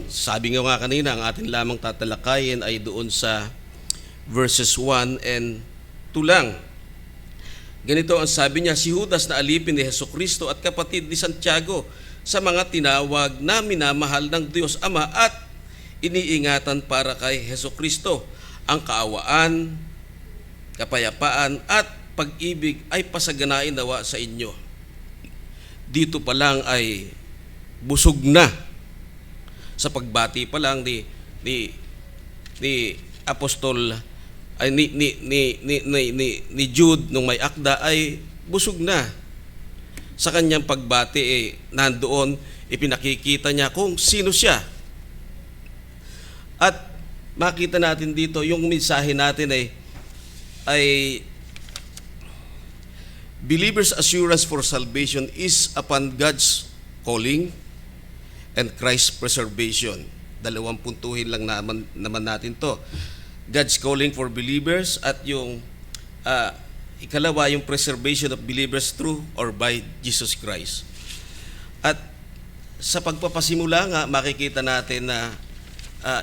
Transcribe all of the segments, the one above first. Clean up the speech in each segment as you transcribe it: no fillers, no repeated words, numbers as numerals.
sabi nga kanina, ang atin lamang tatalakayin ay doon sa verses 1 and 2 lang. Ganito ang sabi niya, si Judas na alipin ni Hesukristo at kapatid ni Santiago sa mga tinawag na minamahal ng Diyos Ama at iniingatan para kay Hesukristo. Ang kaawaan, kapayapaan at pag-ibig ay pasaganain nawa sa inyo. Dito pa lang ay busog na. Sa pagbati pa lang ni Apostol ay ni Jude nung may akda ay busog na. Sa kanyang pagbati nandoon ipinakikita niya kung sino siya. At makita natin dito yung mensahe natin ay believers' assurance for salvation is upon God's calling and Christ's preservation. Dalawang puntuhin lang naman natin to. God's calling for believers at yung ikalawa yung preservation of believers through or by Jesus Christ. At sa pagpapasimula nga makikita natin na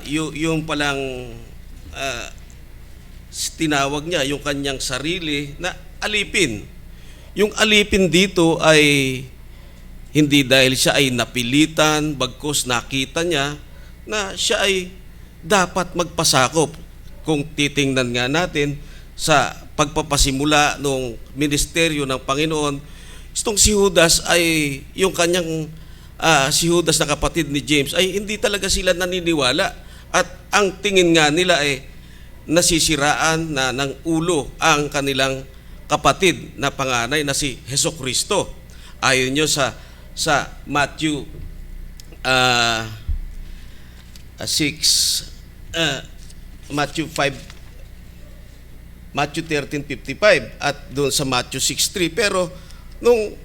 yung palang tinawag niya yung kanyang sarili na alipin. Yung alipin dito ay hindi dahil siya ay napilitan, bagkus nakita niya na siya ay dapat magpasakop. Kung titingnan nga natin sa pagpapasimula ng ministeryo ng Panginoon, itong si Judas ay yung kanyang si Judas na kapatid ni James ay hindi talaga sila naniniwala at ang tingin nga nila ay nasisiraan na ng ulo ang kanilang kapatid na panganay na si Hesukristo. Ayon nyo sa Matthew 13:55 at doon sa Matthew 6:3. Pero nung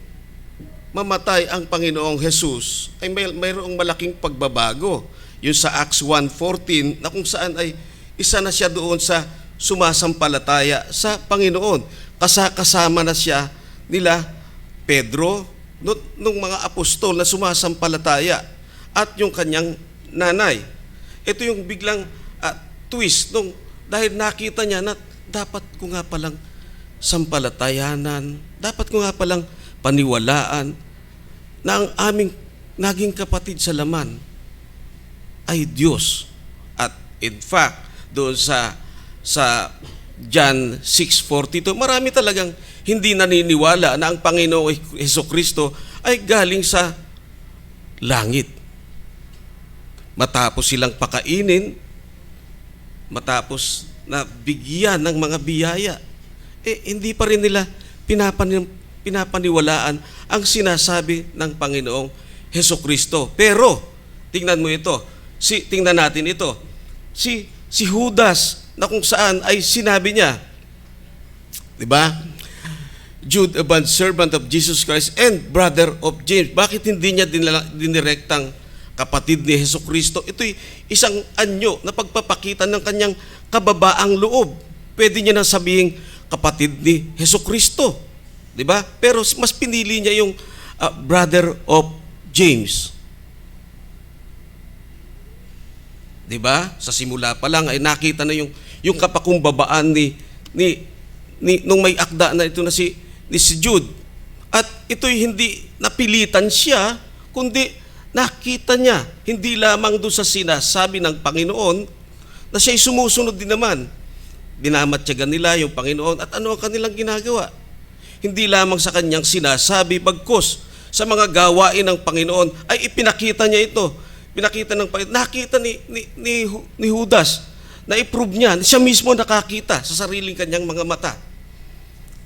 mamatay ang Panginoong Jesus ay mayroong malaking pagbabago. Yung sa Acts 1:14 na kung saan ay isa na siya doon sa sumasampalataya sa Panginoon. Kasama na siya nila Pedro nung mga apostol na sumasampalataya at yung kanyang nanay. Ito yung biglang twist dahil nakita niya na dapat ko nga palang sampalatayanan, dapat ko nga palang paniwalaan na ang aming naging kapatid sa laman ay Diyos. At in fact, doon sa John 6:42, marami talagang hindi naniniwala na ang Panginoong Hesukristo ay galing sa langit. Matapos silang pakainin, matapos na bigyan ng mga biyaya, hindi pa rin nila pinapaniwalaan ang sinasabi ng Panginoong Hesukristo. Pero tingnan mo ito, tingnan natin ito. Si Judas na kung saan ay sinabi niya, di ba? Jude, a bondservant of Jesus Christ and brother of James. Bakit hindi niya dinirektang kapatid ni Hesukristo? Ito'y isang anyo na pagpapakita ng kanyang kababaang loob. Pwede niya nang sabihin kapatid ni Hesukristo. Di ba? Pero mas pinili niya yung brother of James. Di ba? Sa simula pa lang ay nakita na yung kapakumbabaan nung may akda na ito na si Jude. At ito'y hindi napilitan siya, kundi nakita niya, hindi lamang doon sa sinasabi ng Panginoon, na siya'y sumusunod din naman. Dinamatyagan nila yung Panginoon at ano ang kanilang ginagawa? Hindi lamang sa kanyang sinasabi, bagkus sa mga gawain ng Panginoon ay ipinakita niya ito. Pinakita ng Panginoon. Nakita ni Judas na i-prove niya, siya mismo nakakita sa sariling kanyang mga mata.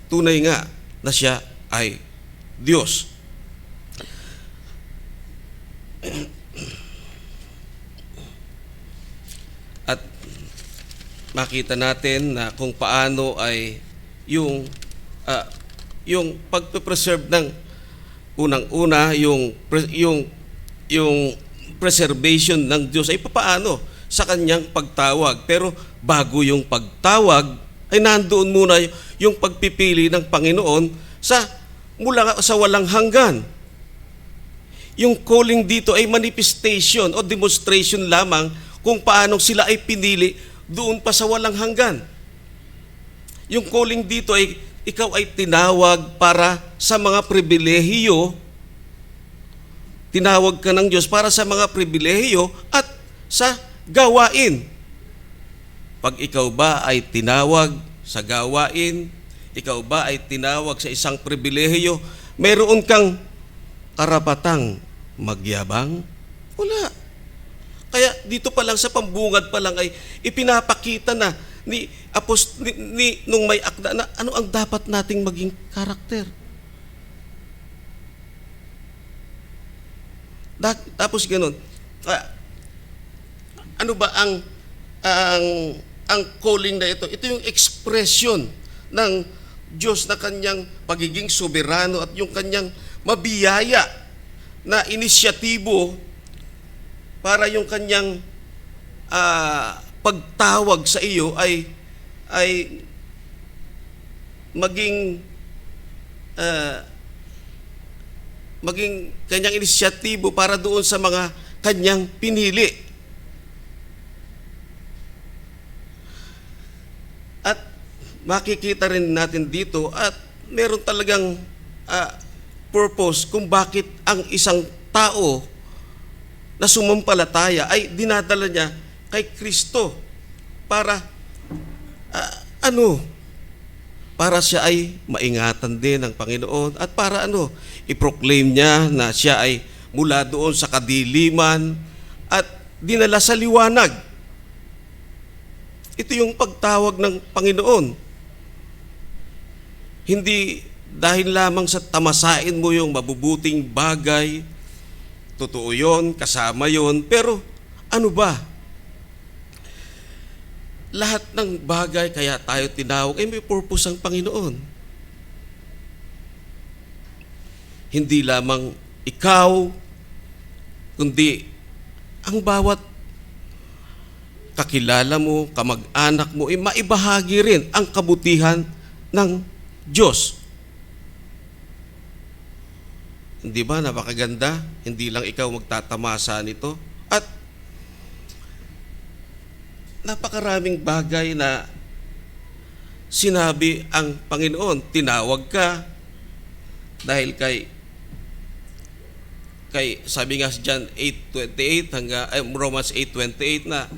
Tunay nga na siya ay Diyos. At makita natin na kung paano ay yung pagpe-preserve ng unang-una yung preservation ng Diyos ay paano sa kanyang pagtawag. Pero bago yung pagtawag ay nandoon muna yung pagpipili ng Panginoon mula sa walang hanggan. Yung calling dito ay manifestation o demonstration lamang kung paano sila ay pinili doon pa sa walang hanggan. Yung calling dito ay ikaw ay tinawag para sa mga pribilehiyo. Tinawag ka ng Diyos para sa mga pribilehiyo at sa gawain. Pag ikaw ba ay tinawag sa gawain, ikaw ba ay tinawag sa isang pribilehiyo, mayroon kang karapatang magyabang? Wala. Kaya dito pa lang sa pambungad pa lang ay ipinapakita na nung may akda na ano ang dapat nating maging karakter. Tapos ganun. Ano ba ang calling na ito? Ito yung expression ng Diyos na kanyang pagiging soberano at yung kanyang mabiyaya na inisyatibo para yung kanyang pagtawag sa iyo ay maging kanyang inisyatibo para doon sa mga kanyang pinili. At makikita rin natin dito at meron talagang purpose kung bakit ang isang tao na sumampalataya ay dinadala niya kay Kristo para para siya ay maingatan din ng Panginoon at para i-proclaim niya na siya ay mula doon sa kadiliman at dinala sa liwanag. Ito yung pagtawag ng Panginoon. Hindi dahil lamang sa tamasain mo yung mabubuting bagay, totoo yun, kasama yun, pero ano ba? Lahat ng bagay kaya tayo tinawag ay may purpose ang Panginoon. Hindi lamang ikaw, kundi ang bawat kakilala mo, kamag-anak mo, ay maibahagi rin ang kabutihan ng Diyos. Hindi ba napakaganda? Hindi lang ikaw magtatamasa nito. At napakaraming bagay na sinabi ang Panginoon. Tinawag ka dahil kay sabi nga sa John 8:28 hanggang Romans 8:28 na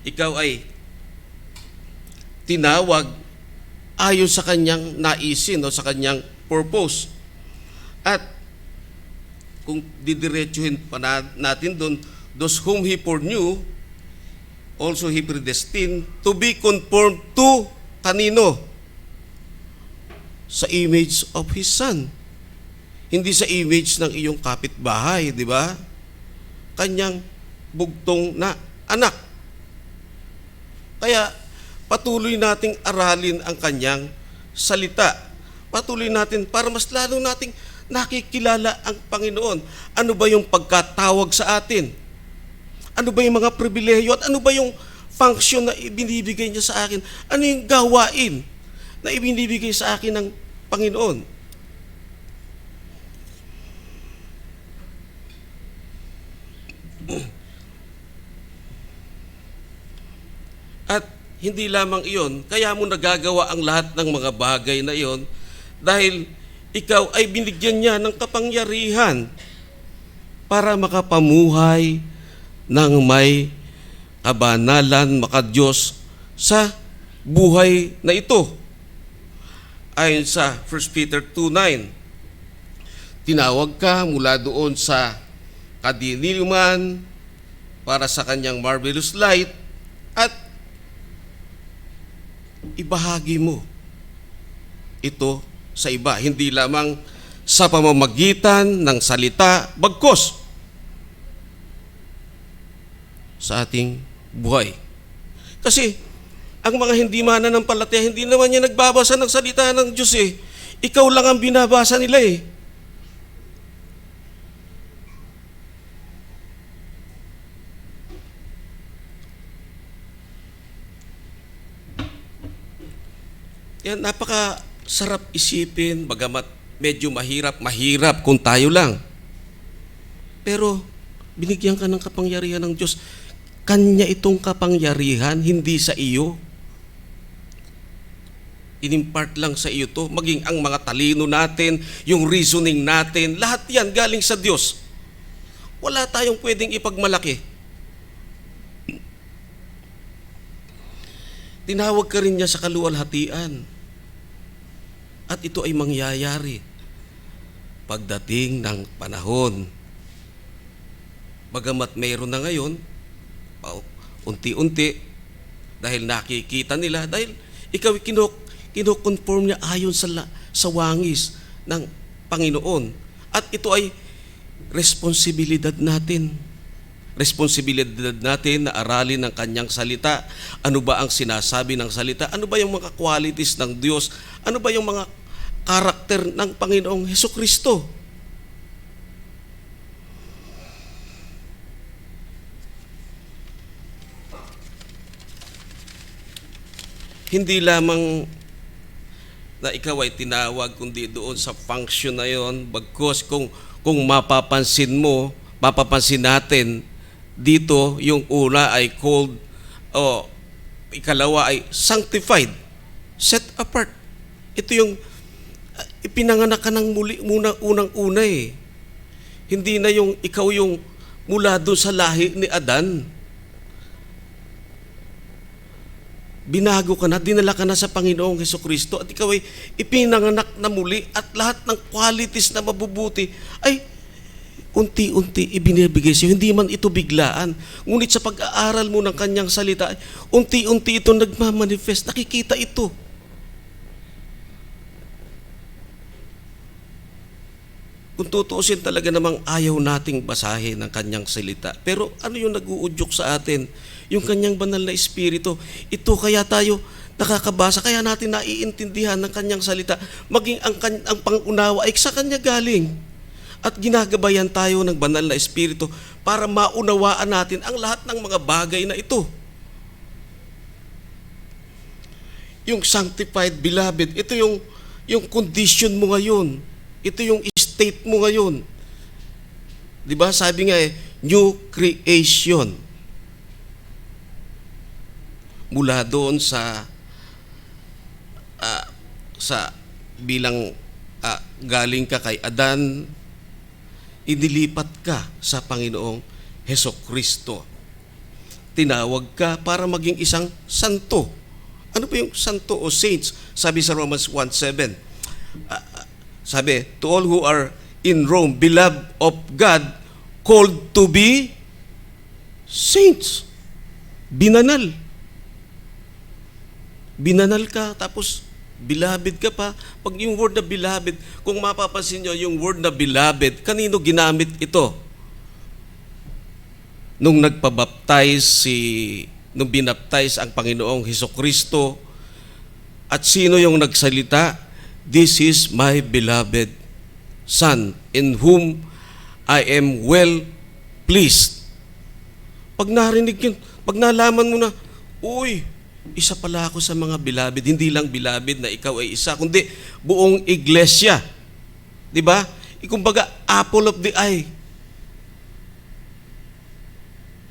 ikaw ay tinawag ayon sa kanyang naisin o sa kanyang purpose. At kung didiretsuhin pa natin doon, those whom He foreknew, also He predestined to be conformed to kanino? Sa image of His Son. Hindi sa image ng iyong kapitbahay, di ba? Kanyang bugtong na anak. Kaya patuloy nating aralin ang kanyang salita. Patuloy natin para mas lalo nating nakikilala ang Panginoon. Ano ba yung pagkatawag sa atin? Ano ba yung mga pribilehiyo at ano ba yung function na ibinibigay niya sa akin? Ano yung gawain na ibinibigay sa akin ng Panginoon? At hindi lamang iyon, kaya mo nagagawa ang lahat ng mga bagay na iyon dahil ikaw ay binigyan niya ng kapangyarihan para makapamuhay ng may kabanalan, makadiyos sa buhay na ito. Ayon sa 1 Peter 2:9, tinawag ka mula doon sa kadiliman para sa kanyang marvelous light at ibahagi mo ito sa iba, hindi lamang sa pamamagitan ng salita, bagkus sa ating buhay. Kasi ang mga hindi mananampalataya, hindi naman yan nagbabasa ng salita ng Diyos eh. Ikaw lang ang binabasa nila eh. Yan, napaka-sarap isipin, bagamat medyo mahirap kung tayo lang. Pero binigyan ka ng kapangyarihan ng Diyos. Kanya itong kapangyarihan, hindi sa iyo. Inimpart lang sa iyo to. Maging ang mga talino natin, yung reasoning natin, lahat yan galing sa Diyos. Wala tayong pwedeng ipagmalaki. Tinawag ka rin niya sa kaluwalhatian. At ito ay mangyayari pagdating ng panahon. Bagamat mayroon na ngayon, unti-unti, dahil nakikita nila, dahil ikaw kinoconform niya ayon sa wangis ng Panginoon. At ito ay responsibilidad natin. Responsibilidad natin na aralin ng kanyang salita. Ano ba ang sinasabi ng salita? Ano ba yung mga qualities ng Diyos? Ano ba yung mga karakter ng Panginoong Hesukristo? Hindi lamang na ikaw ay tinawag kundi doon sa function na yon, bagkus kung mapapansin natin dito, yung una ay called, o ikalawa ay sanctified, set apart. Ito yung ipinanganak ka ng muli, unang-una eh. Hindi na yung ikaw yung mula doon sa lahi ni Adan. Binago ka na, dinala ka na sa Panginoong Hesukristo at ikaw ay ipinanganak na muli at lahat ng qualities na mabubuti ay unti-unti ibinibigay sa'yo. Hindi man ito biglaan. Ngunit sa pag-aaral mo ng kanyang salita, unti-unti ito nagmamanifest. Nakikita ito. Kung tutuusin talaga namang ayaw nating basahin ng kanyang salita. Pero ano yung nag-uudyok sa atin? Yung kanyang banal na espiritu. Ito kaya tayo nakakabasa, kaya natin naiintindihan ng kanyang salita. Maging ang pangunawa ay sa kanya galing. At ginagabayan tayo ng banal na espiritu para maunawaan natin ang lahat ng mga bagay na ito. Yung sanctified, beloved, ito yung condition mo ngayon. Ito yung state mo ngayon. Di ba? Sabi nga new creation. Mula doon sa bilang galing ka kay Adan, inilipat ka sa Panginoong Hesukristo. Tinawag ka para maging isang santo. Ano ba yung santo o saints? Sabi sa Romans 1:7. Sabi, to all who are in Rome, beloved of God, called to be saints. Binanal. Binanal ka, tapos beloved ka pa. Pag yung word na beloved, kung mapapansin nyo, yung word na beloved, kanino ginamit ito? Nung nung binaptize ang Panginoong Hesukristo, at sino yung nagsalita? This is my beloved Son, in whom I am well pleased. Pag narinig yun, pag nalaman mo na, uy, isa pala ako sa mga beloved, hindi lang beloved na ikaw ay isa, kundi buong iglesia. Di ba? Kumbaga, apple of the eye.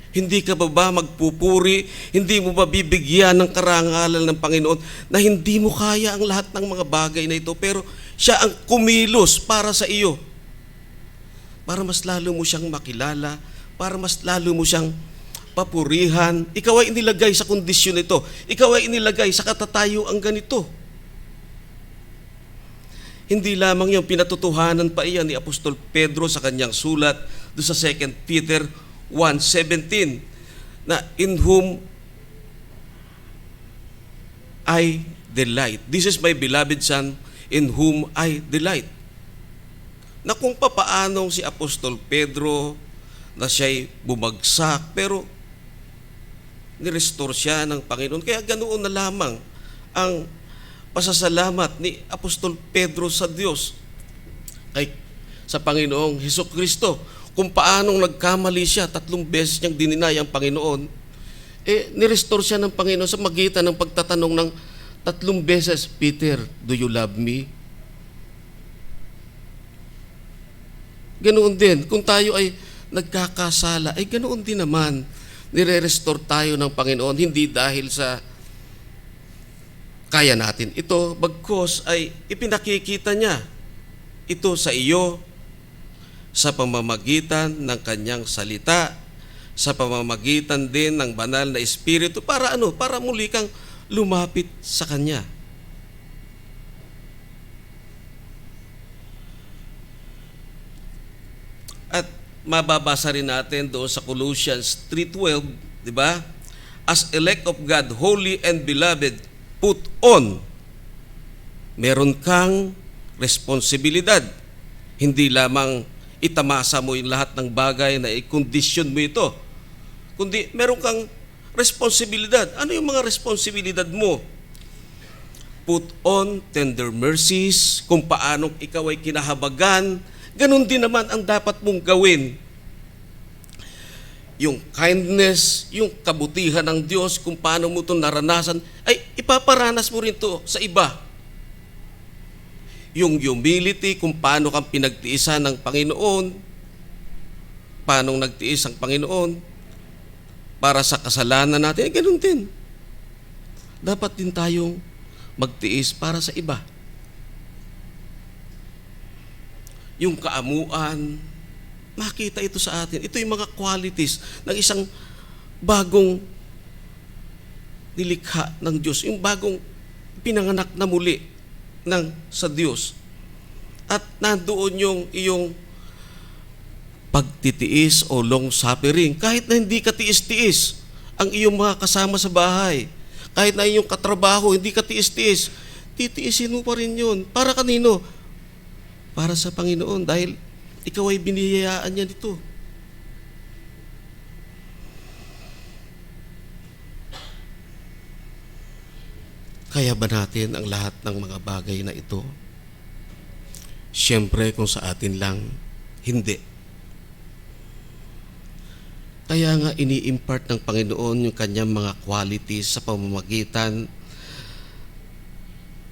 Hindi ka ba magpupuri, hindi mo ba bibigyan ng karangalan ng Panginoon na hindi mo kaya ang lahat ng mga bagay na ito, pero siya ang kumilos para sa iyo. Para mas lalo mo siyang makilala, para mas lalo mo siyang papurihan. Ikaw ay inilagay sa kondisyon ito. Ikaw ay inilagay sa katatayuan ganito. Hindi lamang yung pinatutuhanan pa iyan ni Apostol Pedro sa kanyang sulat do sa 2 Peter 1:17 na in whom I delight. This is my beloved Son in whom I delight. Na kung papaanong si Apostol Pedro na siya'y bumagsak, pero nirestore siya ng Panginoon. Kaya ganoon na lamang ang pasasalamat ni Apostol Pedro sa Diyos sa Panginoong Hesukristo. Kung paanong nagkamali siya, 3 beses niyang dininay ang Panginoon, nirestore siya ng Panginoon sa magitan ng pagtatanong ng 3 beses, Peter, do you love me? Ganoon din, kung tayo ay nagkakasala, ay ganoon din naman. Nire-restore tayo ng Panginoon, hindi dahil sa kaya natin ito, bagkus ay ipinakikita niya ito sa iyo sa pamamagitan ng kanyang salita, sa pamamagitan din ng banal na Espiritu, para ano? Para muli kang lumapit sa Kanya. At mababasa rin natin doon sa Colossians 3:12, di ba? As elect of God, holy and beloved, put on. Meron kang responsibilidad. Hindi lamang itamasa mo yung lahat ng bagay na i-condition mo ito, kundi meron kang responsibilidad. Ano yung mga responsibilidad mo? Put on tender mercies, kung paanong ikaw ay kinahabagan, ganun din naman ang dapat mong gawin. Yung kindness, yung kabutihan ng Diyos, kung paano mo ito naranasan, ay ipaparanas mo rin ito sa iba. Yung humility, kung paano kang pinagtiisan ng Panginoon, paano nagtiis ang Panginoon para sa kasalanan natin, ay ganun din. Dapat din tayong magtiis para sa iba. Yung kaamuan, makita ito sa atin. Ito yung mga qualities ng isang bagong nilikha ng Diyos, yung bagong pinanganak na muli sa Diyos. At nandoon yung iyong pagtitiis o long suffering. Kahit na hindi ka tiis-tiis ang iyong mga kasama sa bahay, kahit na iyong katrabaho, hindi ka tiis-tiis, titiisin mo pa rin yun. Para kanino? Para sa Panginoon, dahil ikaw ay biniyayaan niya dito. Kaya ba natin ang lahat ng mga bagay na ito? Siyempre, kung sa atin lang, hindi. Kaya nga ini-impart ng Panginoon yung kanyang mga qualities sa pamamagitan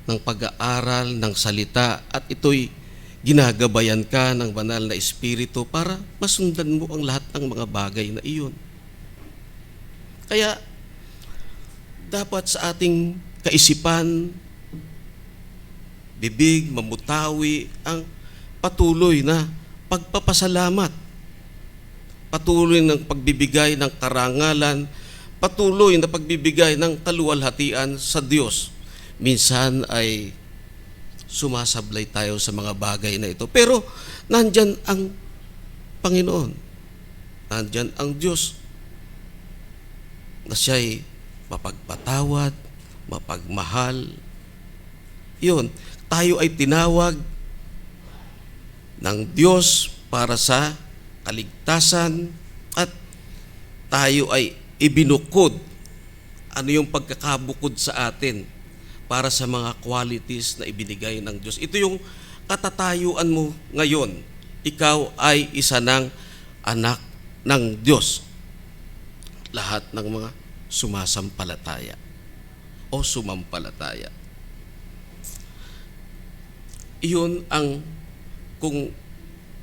ng pag-aaral ng salita, at ito'y ginagabayan ka ng banal na Espiritu para masundan mo ang lahat ng mga bagay na iyon. Kaya dapat sa ating kaisipan, bibig, mamutawi ang patuloy na pagpapasalamat, patuloy ng pagbibigay ng karangalan, patuloy na pagbibigay ng kaluwalhatian sa Diyos. Minsan ay sumasablay tayo sa mga bagay na ito, pero nandyan ang Panginoon, nandyan ang Diyos na siya'y mapagpatawad, mapagmahal. Yun, tayo ay tinawag ng Diyos para sa kaligtasan, at tayo ay ibinukod. Ano yung pagkakabukod sa atin para sa mga qualities na ibinigay ng Diyos? Ito yung katatayuan mo ngayon. Ikaw ay isa ng anak ng Diyos. Lahat ng mga sumasampalataya o sumampalataya. Iyon ang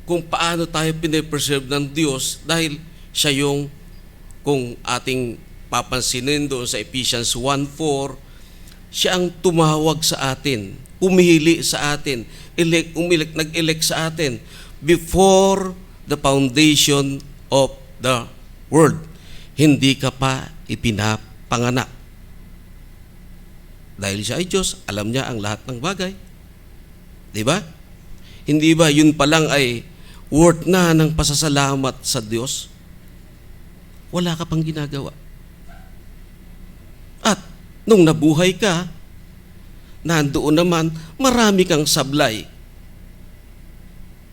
kung paano tayo pinipreserve ng Diyos, dahil siya yung, kung ating papansinin doon sa Ephesians 1:4, siya ang tumawag sa atin, pumili sa atin, nag-elect sa atin before the foundation of the world. Hindi ka pa ipinapanganak. Dahil siya ay Diyos, alam niya ang lahat ng bagay. Di ba? Hindi ba yun pa lang ay worth na ng pasasalamat sa Diyos? Wala ka pang ginagawa. At nung nabuhay ka, nandoon naman, marami kang sablay.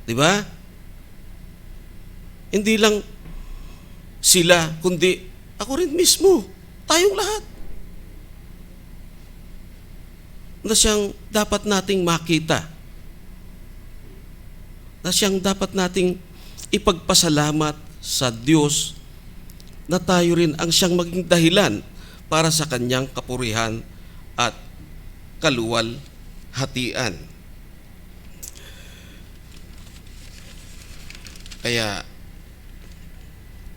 Di ba? Hindi lang sila, kundi ako rin mismo, tayong lahat. Na siyang dapat nating makita, na siyang dapat nating ipagpasalamat sa Diyos, na tayo rin ang siyang maging dahilan para sa kanyang kapurihan at kaluwalhatian. Kaya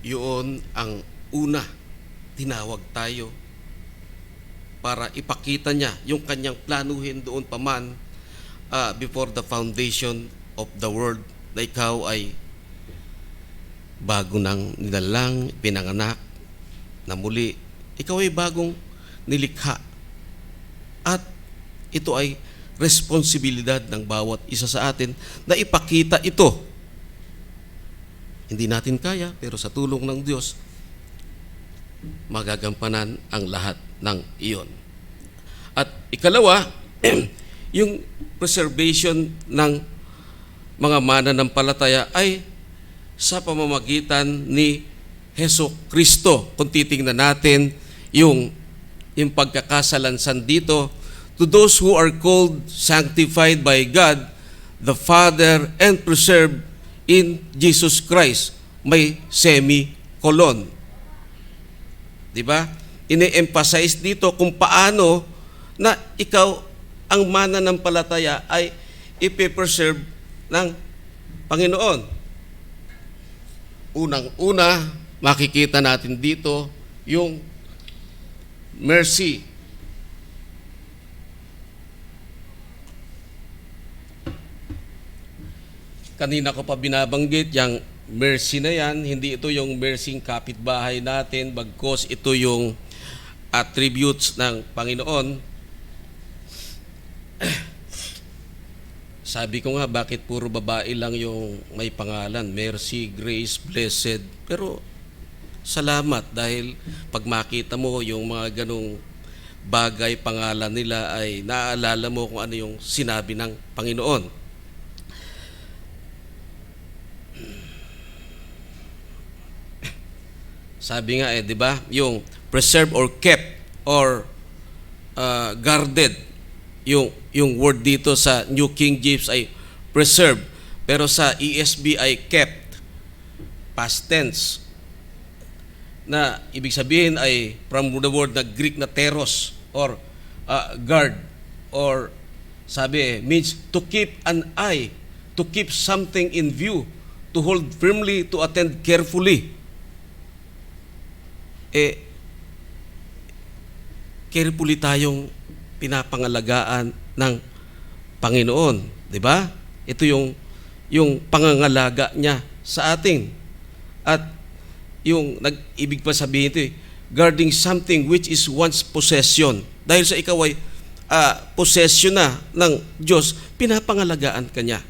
Yun ang una, tinawag tayo para ipakita niya yung kanyang planuhin doon pa man before the foundation of the world na ikaw ay bago nang nilalang, pinanganak na muli. Ikaw ay bagong nilikha. At ito ay responsibilidad ng bawat isa sa atin na ipakita ito. Hindi natin kaya, pero sa tulong ng Diyos, magagampanan ang lahat ng iyon. At ikalawa, yung preservation ng mga mananampalataya ay sa pamamagitan ni Hesus Kristo. Kung titingnan natin yung pagkakasalansan dito, to those who are called, sanctified by God, the Father, and preserved in Jesus Christ. May semicolon. Diba? Ine-emphasize dito kung paano na ikaw ang mananampalataya ay ipipreserve ng Panginoon. Unang-una, makikita natin dito yung mercy. Kanina ko pa binabanggit yung mercy na yan. Hindi ito yung mercy kapitbahay natin, bagkos ito yung attributes ng Panginoon. Sabi ko nga, bakit puro babae lang yung may pangalan? Mercy, grace, blessed. Pero salamat dahil pag makita mo yung mga ganong bagay, pangalan nila ay naaalala mo kung ano yung sinabi ng Panginoon. Sabi nga di ba, yung preserve or kept or guarded. Yung word dito sa New King James ay preserve, pero sa ESV ay kept, past tense, na ibig sabihin ay from the word na Greek na teros or guard, or sabi means to keep an eye, to keep something in view, to hold firmly, to attend carefully. Carefully tayong pinapangalagaan ng Panginoon, di ba? Ito yung pangangalaga niya sa atin. At yung ibig pa sabihin ito, guarding something which is one's possession. Dahil sa ikaw ay possession na ng Diyos, pinapangalagaan ka niya.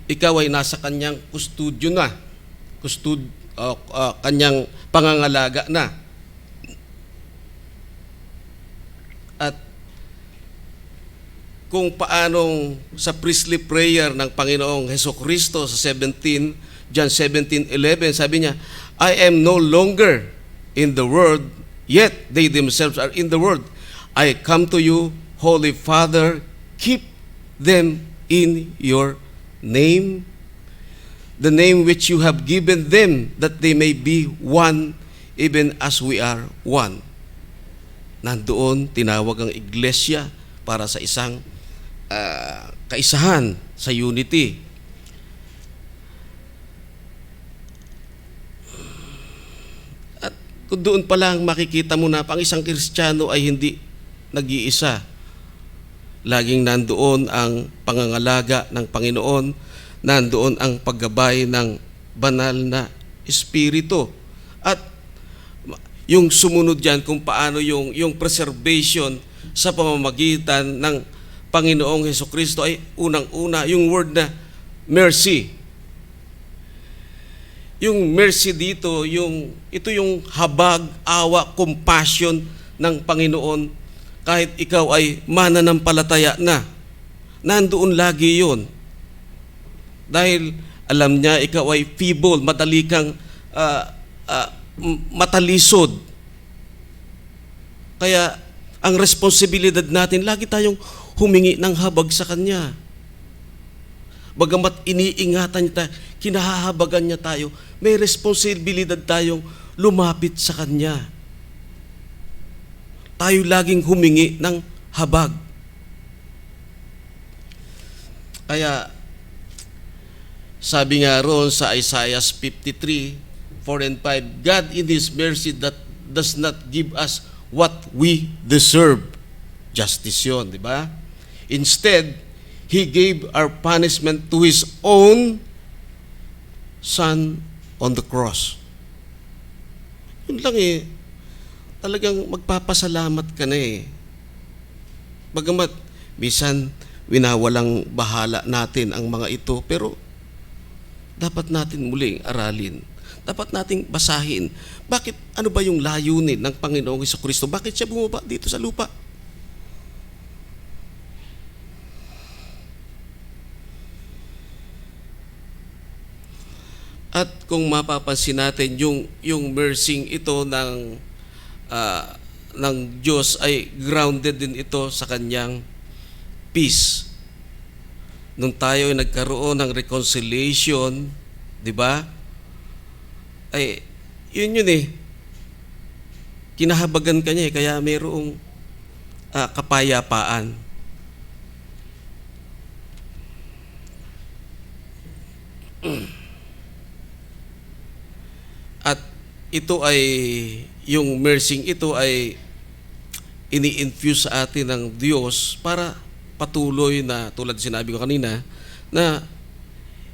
Ikaw ay nasa kanyang kustudyo na, kanyang pangangalaga na. At kung paanong sa priestly prayer ng Panginoong Hesukristo sa John 17:11, sabi niya, I am no longer in the world, yet they themselves are in the world. I come to you, Holy Father, keep them in your name, the name which you have given them, that they may be one, even as we are one. Nandoon, tinawag ang iglesia para sa isang kaisahan, sa unity. At kung doon pa lang makikita mo na ang isang Kristiyano ay hindi nag-iisa. Laging nandoon ang pangangalaga ng Panginoon, nandoon ang paggabay ng banal na Espiritu. At yung sumunod dyan kung paano yung preservation sa pamamagitan ng Panginoong Hesukristo ay unang-una yung word na mercy. Yung mercy dito, ito yung habag, awa, compassion ng Panginoon kahit ikaw ay mananampalataya na. Nandoon lagi yun. Dahil alam niya ikaw ay feeble, madali kang matalisod. Kaya ang responsibilidad natin, lagi tayong humingi ng habag sa Kanya. Bagamat iniingatan niya tayo, kinahahabagan niya tayo, may responsibilidad tayong lumapit sa Kanya. Tayo laging humingi ng habag. Kaya Sabi nga roon sa Isaiah 53:4 and 5, God in His mercy that does not give us what we deserve. Justice yun, di ba? Instead, He gave our punishment to His own Son on the cross. Yun lang eh. Talagang magpapasalamat ka na eh. Bagamat, minsan, winawalang bahala natin ang mga ito, pero dapat natin muling aralin. Dapat nating basahin. Bakit, ano ba yung layunin ng Panginoong Jesucristo? Bakit siya bumaba dito sa lupa? At kung mapapansin natin, yung mercy ito ng Diyos ay grounded din ito sa kanyang peace. Nung tayo ay nagkaroon ng reconciliation, di ba? Ay, yun eh. Kinahabagan ka niya eh, kaya mayroong kapayapaan. At ito ay, yung mercy ito ay ini-infuse sa atin ng Diyos para patuloy na, tulad sinabi ko kanina, na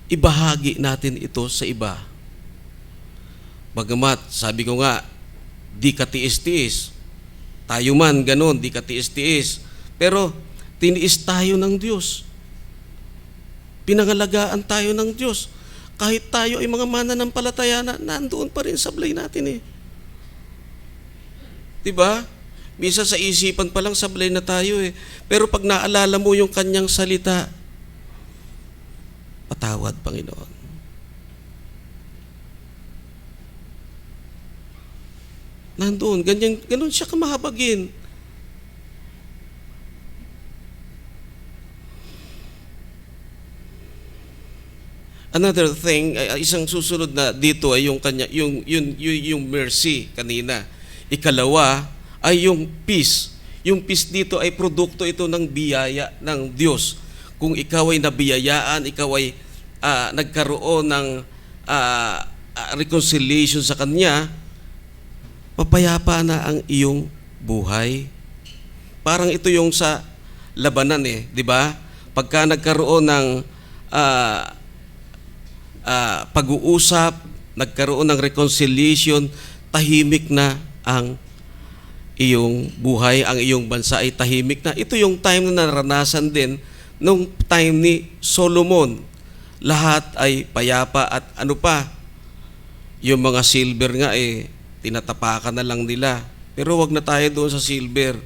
ibahagi natin ito sa iba. Bagamat, sabi ko nga, di ka tiis-tiis. Tayo man, ganun, di ka tiis-tiis. Pero, tiniis tayo ng Diyos. Pinangalagaan tayo ng Diyos. Kahit tayo ay mga mananampalataya na, nandoon pa rin sablay natin eh. Diba? Minsan sa isipan pa lang sablay na tayo eh. Pero pag naalala mo yung kanyang salita, patawad, Panginoon. Nandoon, ganun siya kamahabagin. Another thing, isang susunod na dito ay yung kanya, yung mercy kanina. Ikalawa ay yung peace. Yung peace dito ay produkto ito ng biyaya ng Diyos. Kung ikaw ay nabiyayaan, ikaw ay nagkaroon ng reconciliation sa Kanya, mapayapa na ang iyong buhay. Parang ito yung sa labanan eh, di ba? Pagka nagkaroon ng pag-uusap, nagkaroon ng reconciliation, tahimik na ang iyong buhay, ang iyong bansa ay tahimik na. Ito yung time na naranasan din nung time ni Solomon. Lahat ay payapa at ano pa, yung mga silver nga eh, tinatapakan na lang nila. Pero wag na tayo doon sa silver,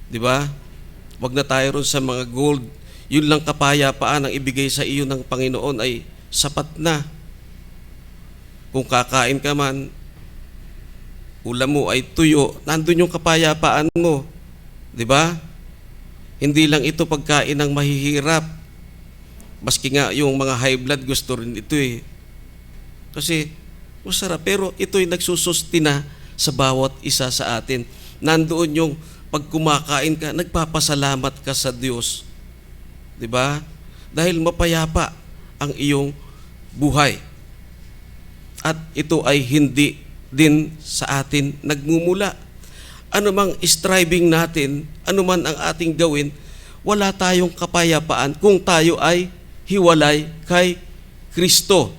di ba? Wag na tayo doon sa mga gold. Yun lang kapayapaan ang ibigay sa iyo ng Panginoon ay sapat na. Kung kakain ka man, ulam mo ay tuyo, nandun yung kapayapaan mo. Di ba? Hindi lang ito pagkain ng mahihirap. Maski nga yung mga high blood gusto rin ito eh. Kasi masarap, pero ito'y nagsusustina sa bawat isa sa atin. Nandoon yung pag kumakain ka, nagpapasalamat ka sa Diyos. Di ba? Dahil mapayapa ang iyong buhay. At ito ay hindi din sa atin nagmumula. Ano mang striving natin, ano man ang ating gawin, wala tayong kapayapaan kung tayo ay hiwalay kay Kristo.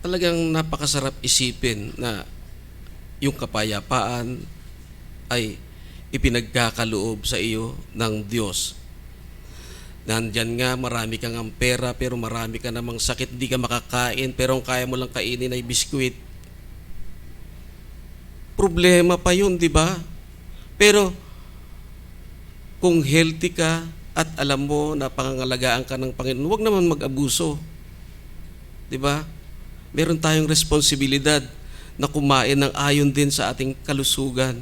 Talagang napakasarap isipin na yung kapayapaan ay ipinagkakaloob sa iyo ng Diyos. Nandyan nga, marami kang ang pera pero marami ka namang sakit, di ka makakain, pero ang kaya mo lang kainin ay biskwit. Problema pa yun, di ba? Pero kung healthy ka at alam mo na pangangalagaan ka ng Panginoon, huwag naman mag-abuso. Di ba? Meron tayong responsibilidad na kumain ng ayon din sa ating kalusugan.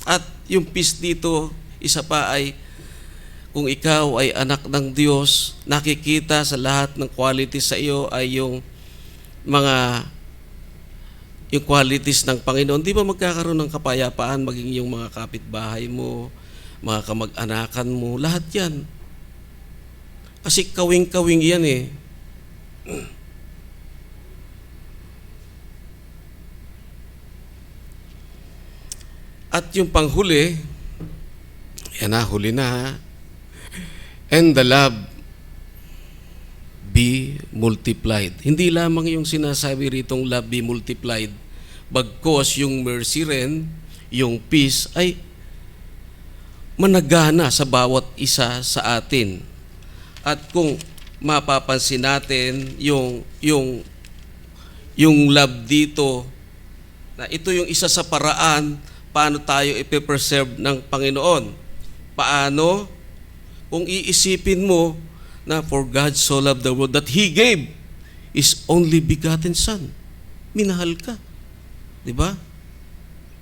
At yung peace dito, isa pa ay kung ikaw ay anak ng Diyos, nakikita sa lahat ng quality sa iyo ay yung mga yung qualities ng Panginoon, di ba magkakaroon ng kapayapaan maging yung mga kapitbahay mo, mga kamag-anakan mo, lahat yan. Kasi kawing-kawing yan eh. At yung panghuli, yan na, huli na ha. And the love be multiplied. Hindi lamang yung sinasabi ritong love be multiplied, bagkos yung mercy rin, yung peace ay managana sa bawat isa sa atin. At kung mapapansin natin yung love dito, na ito yung isa sa paraan paano tayo ipe-preserve ng Panginoon. Paano? Kung iisipin mo na for God so loved the world that He gave His only begotten Son. Minahal ka. Diba?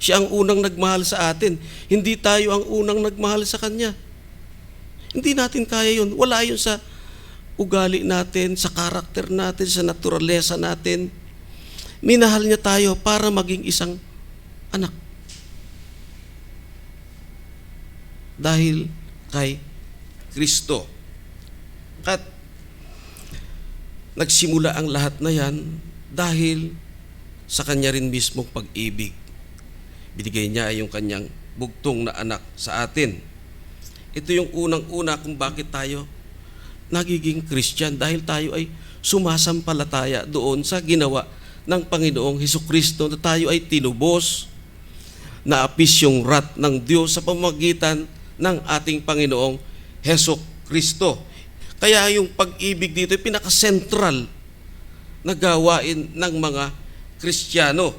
Siya ang unang nagmahal sa atin. Hindi tayo ang unang nagmahal sa Kanya. Hindi natin kaya yun. Wala yun sa ugali natin, sa karakter natin, sa naturalesa natin. Minahal niya tayo para maging isang anak. Dahil kay Kristo. At nagsimula ang lahat na yan dahil sa Kanya rin mismong pag-ibig. Binigay niya yung Kanyang bugtong na anak sa atin. Ito yung unang-una kung bakit tayo nagiging Christian, dahil tayo ay sumasampalataya doon sa ginawa ng Panginoong Hesukristo, na tayo ay tinubos, naapis yung wrath ng Diyos sa pamamagitan ng ating Panginoong Hesukristo. Kaya yung pag-ibig dito ay pinaka-central na gawain ng mga Kristiyano.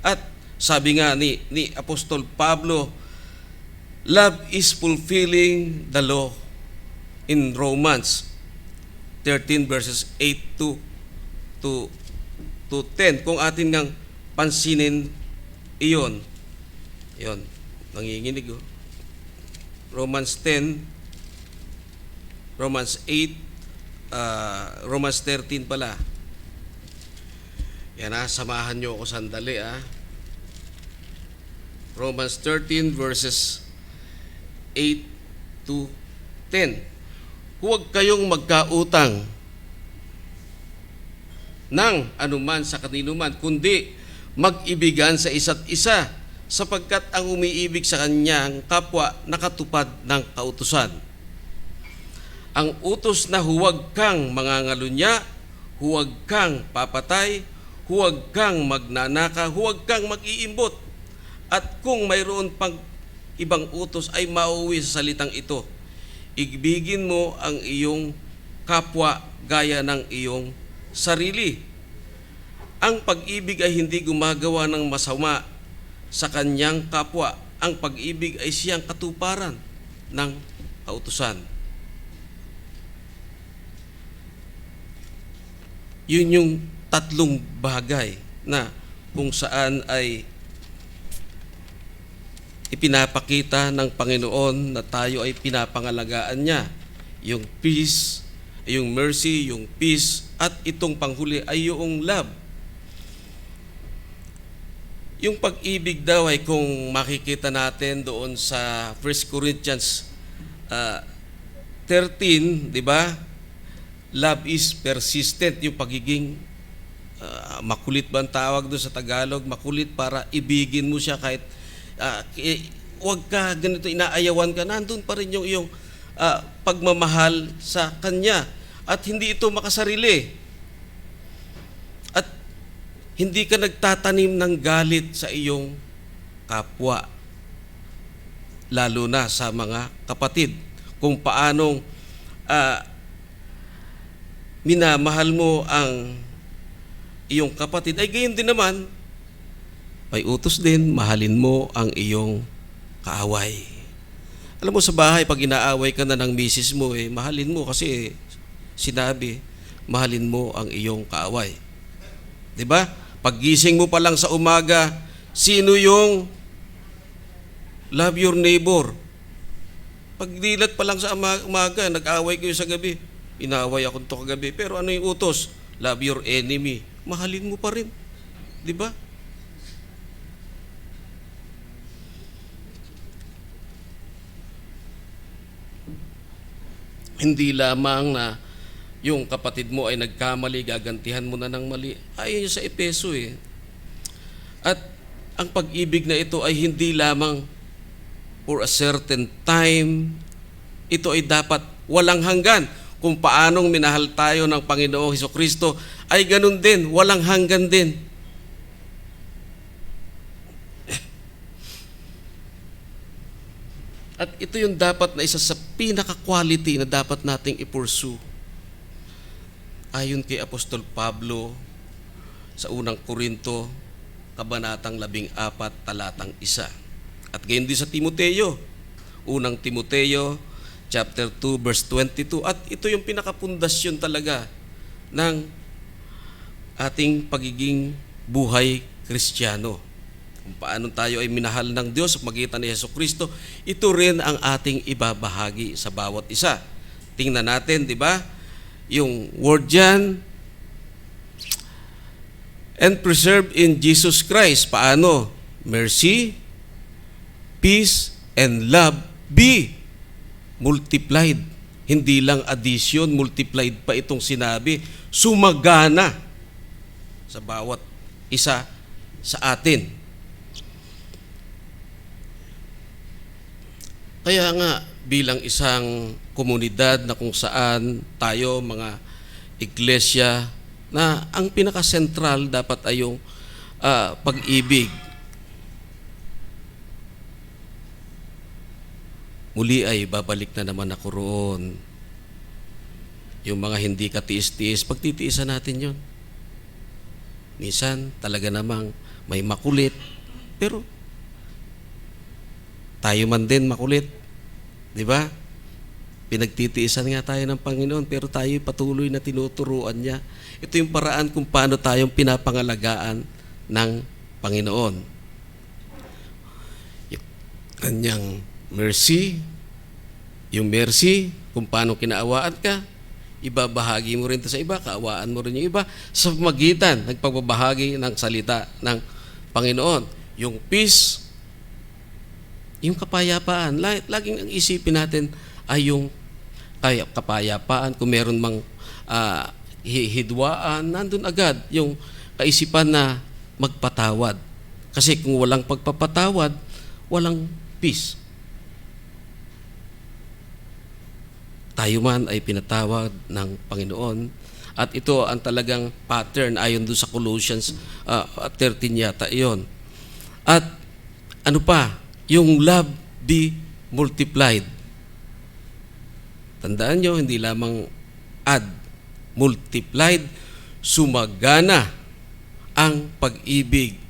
At sabi nga ni Apostol Pablo, love is fulfilling the law in Romans 13 verses 8 to 10. Kung atin ngang pansinin iyon, nanginginig oh. Romans 10, Romans 8, Romans 13 pala. Yan ha, samahan nyo ako sandali ha. Romans 13 verses 8 to 10. Huwag kayong magkautang ng anuman sa kaninuman, kundi mag-ibigan sa isa't isa, sapagkat ang umiibig sa kanyang kapwa nakatupad ng kautusan. Ang utos na huwag kang mangangalunya, huwag kang papatay, huwag kang magnanaka, huwag kang mag-iimbot. At kung mayroon pang ibang utos ay mauwi sa salitang ito, ibigin mo ang iyong kapwa gaya ng iyong sarili. Ang pag-ibig ay hindi gumagawa ng masama sa kanyang kapwa. Ang pag-ibig ay siyang katuparan ng kautusan. Yun yung tatlong bagay na kung saan ay ipinapakita ng Panginoon na tayo ay pinapangalagaan niya. Yung peace, yung mercy, yung peace, at itong panghuli ay yung love. Yung pag-ibig daw ay kung makikita natin doon sa 1 Corinthians 13, di ba? Love is persistent, yung pagiging makulit ba ang tawag doon sa Tagalog? Makulit, para ibigin mo siya kahit huwag ka ganito, inaayawan ka, nandun pa rin yung iyong pagmamahal sa Kanya. At hindi ito makasarili. At hindi ka nagtatanim ng galit sa iyong kapwa, lalo na sa mga kapatid. Kung paanong minamahal mo ang iyong kapatid, ay gayon din naman, may utos din, mahalin mo ang iyong kaaway. Alam mo sa bahay, pag inaaway ka na ng misis mo, mahalin mo kasi sinabi, mahalin mo ang iyong kaaway. 'Di ba? Paggising mo pa lang sa umaga, sino yung love your neighbor? Pagdilat pa lang sa umaga, nag-away kayo sa gabi. Inaaway ako to kagabi. Pero ano yung utos? Love your enemy. mahalin mo pa rin. Di ba? Hindi lamang na yung kapatid mo ay nagkamali, gagantihan mo na ng mali. Ayon sa Epeso eh. At ang pag-ibig na ito ay hindi lamang for a certain time. Ito ay dapat walang hanggan. Kung paanong minahal tayo ng Panginoong Hesukristo, ay ganun din, walang hanggan din. At ito yung dapat na isa sa pinaka-quality na dapat nating i-pursue. Ayon kay Apostol Pablo sa unang Korinto, kabanatang 14, talatang 1. At gayon din sa Timoteo, unang Timoteo, chapter 2, verse 22. At ito yung pinakapundasyon talaga ng ating pagiging buhay Kristiyano. Kung paano tayo ay minahal ng Diyos sa magitan ni Hesukristo, ito rin ang ating ibabahagi sa bawat isa. Tingnan natin, di ba? Yung word dyan, and preserved in Jesus Christ. Paano? Mercy, peace, and love be multiplied. Hindi lang addition, multiplied pa itong sinabi. Sumagana sa bawat isa sa atin. Kaya nga, bilang isang komunidad na kung saan tayo, mga iglesia, na ang pinaka-sentral dapat ay yung pag-ibig. Muli ay babalik na naman ako roon. Yung mga hindi katiis-tiis, pagtitiisan natin yun. Minsan, talaga namang may makulit, pero tayo man din makulit. Di ba? Pinagtitiisan nga tayo ng Panginoon, pero tayo patuloy na tinuturuan niya. Ito yung paraan kung paano tayong pinapangalagaan ng Panginoon. Yung kanyang mercy, yung mercy, kung paano kinaawaan ka, ibabahagi mo rin ito sa iba, kaawaan mo rin yung iba, sa magitan, nagpagbabahagi ng salita ng Panginoon. Yung peace, yung kapayapaan, laging ang isipin natin ay yung kapayapaan. Kung meron mang hidwaan, nandun agad yung kaisipan na magpatawad. Kasi kung walang pagpapatawad, walang peace. Tayo man ay pinatawad ng Panginoon. At ito ang talagang pattern ayon doon sa Colossians 13 yata iyon. At ano pa? Yung love be multiplied. Tandaan nyo, hindi lamang add, multiplied, sumagana ang pag-ibig.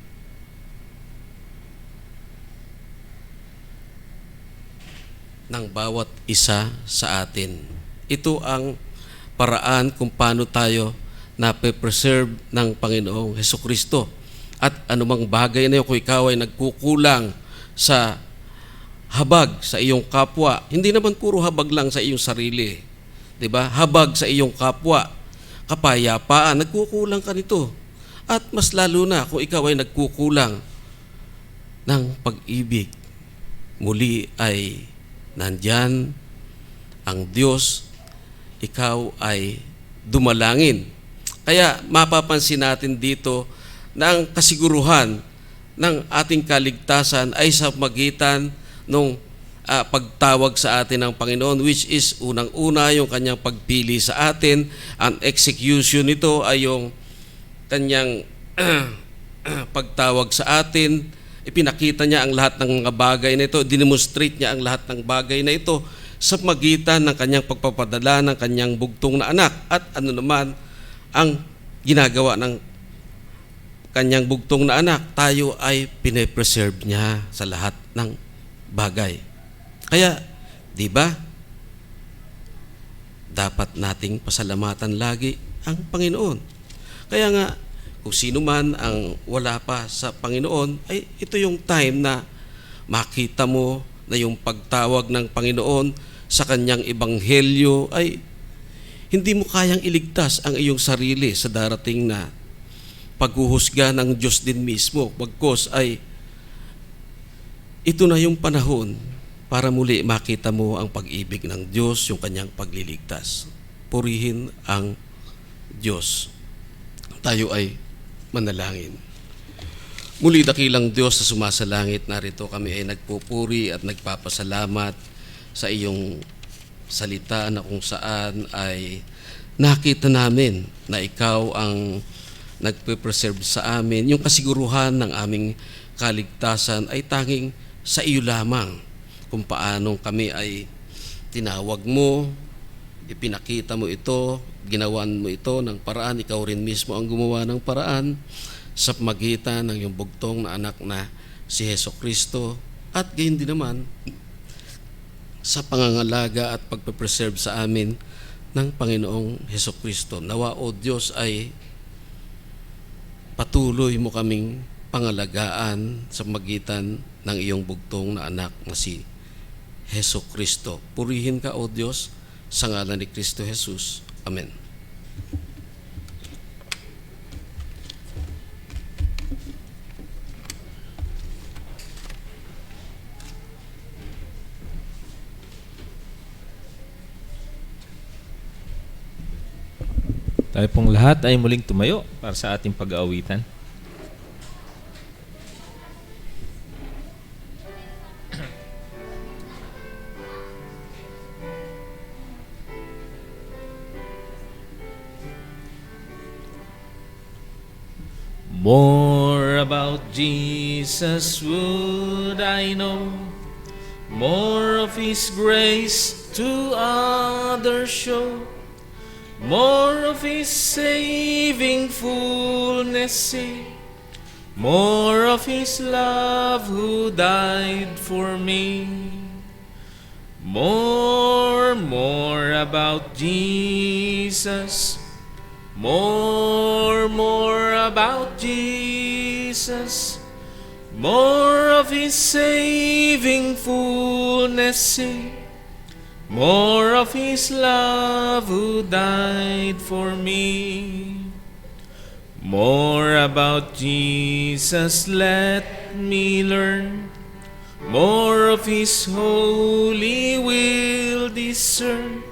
Ng bawat isa sa atin. Ito ang paraan kung paano tayo nape-preserve ng Panginoong Hesukristo. At anumang bagay na yun, kung ikaw ay nagkukulang sa habag sa iyong kapwa, hindi naman puro habag lang sa iyong sarili. Diba? Habag sa iyong kapwa, kapayapaan, nagkukulang ka nito. At mas lalo na kung ikaw ay nagkukulang ng pag-ibig, muli ay nandyan ang Diyos, ikaw ay dumalangin. Kaya mapapansin natin dito na ang kasiguruhan ng ating kaligtasan ay sa magitan ng pagtawag sa atin ng Panginoon, which is unang-una yung kanyang pagpili sa atin. Ang execution nito ay yung kanyang pagtawag sa atin. Ipinakita niya ang lahat ng mga bagay na ito, dinemonstrate niya ang lahat ng bagay na ito sa magitan ng kanyang pagpapadala ng kanyang bugtong na anak. At ano naman ang ginagawa ng kanyang bugtong na anak? Tayo ay pine-preserve niya sa lahat ng bagay. Kaya, di ba, dapat nating pasalamatan lagi ang Panginoon. Kaya nga, kung sino man ang wala pa sa Panginoon, ay ito yung time na makita mo na yung pagtawag ng Panginoon sa kanyang ebanghelyo ay hindi mo kayang iligtas ang iyong sarili sa darating na paghuhusga ng Diyos din mismo. Bagkus ay ito na yung panahon para muli makita mo ang pag-ibig ng Diyos, yung kanyang pagliligtas. Purihin ang Diyos. Tayo ay manalangin. Muli dakilang Diyos na sumasalangit, narito kami ay nagpupuri at nagpapasalamat sa iyong salita na kung saan ay nakita namin na ikaw ang nagpe-preserve sa amin. Yung kasiguruhan ng aming kaligtasan ay tanging sa iyo lamang. Kung paanong kami ay tinawag mo, ipinakita mo ito, ginawan mo ito ng paraan, ikaw rin mismo ang gumawa ng paraan sa pamagitan ng iyong bugtong na anak na si Hesukristo, at gayon din naman sa pangangalaga at pagpe-preserve sa amin ng Panginoong Hesukristo. Nawa, O Diyos, ay patuloy mo kaming pangalagaan sa pamagitan ng iyong bugtong na anak na si Hesukristo. Purihin ka, O Diyos, sa ngalan ni Kristo Jesus. Amen. Tayo pong lahat ay muling tumayo para sa ating pag-aawitan. More about Jesus would I know, more of His grace to others show, more of His saving fullness see, more of His love who died for me. More about Jesus, more about Jesus, more of His saving fullness see, more of His love who died for me. More about Jesus let me learn, more of His holy will discern.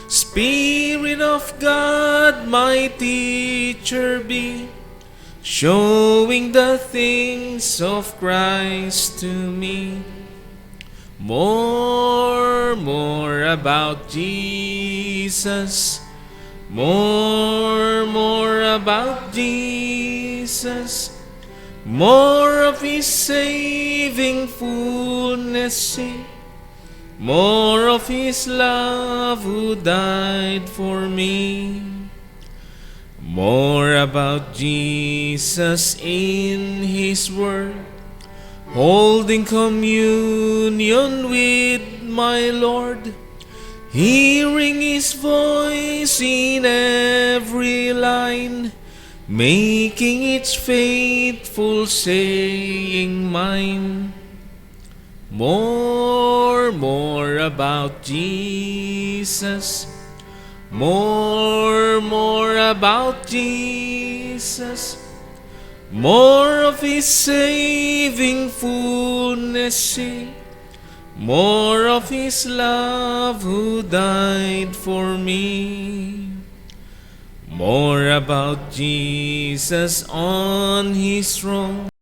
Spirit of God, my teacher be, showing the things of Christ to me. More about Jesus, more about Jesus, more of His saving fullness see, more of His love who died for me. More about Jesus in His word, holding communion with my Lord, hearing His voice in every line, making each faithful saying mine. More about Jesus, more about Jesus, more of His saving fullness see, more of His love who died for me. More about Jesus on His throne,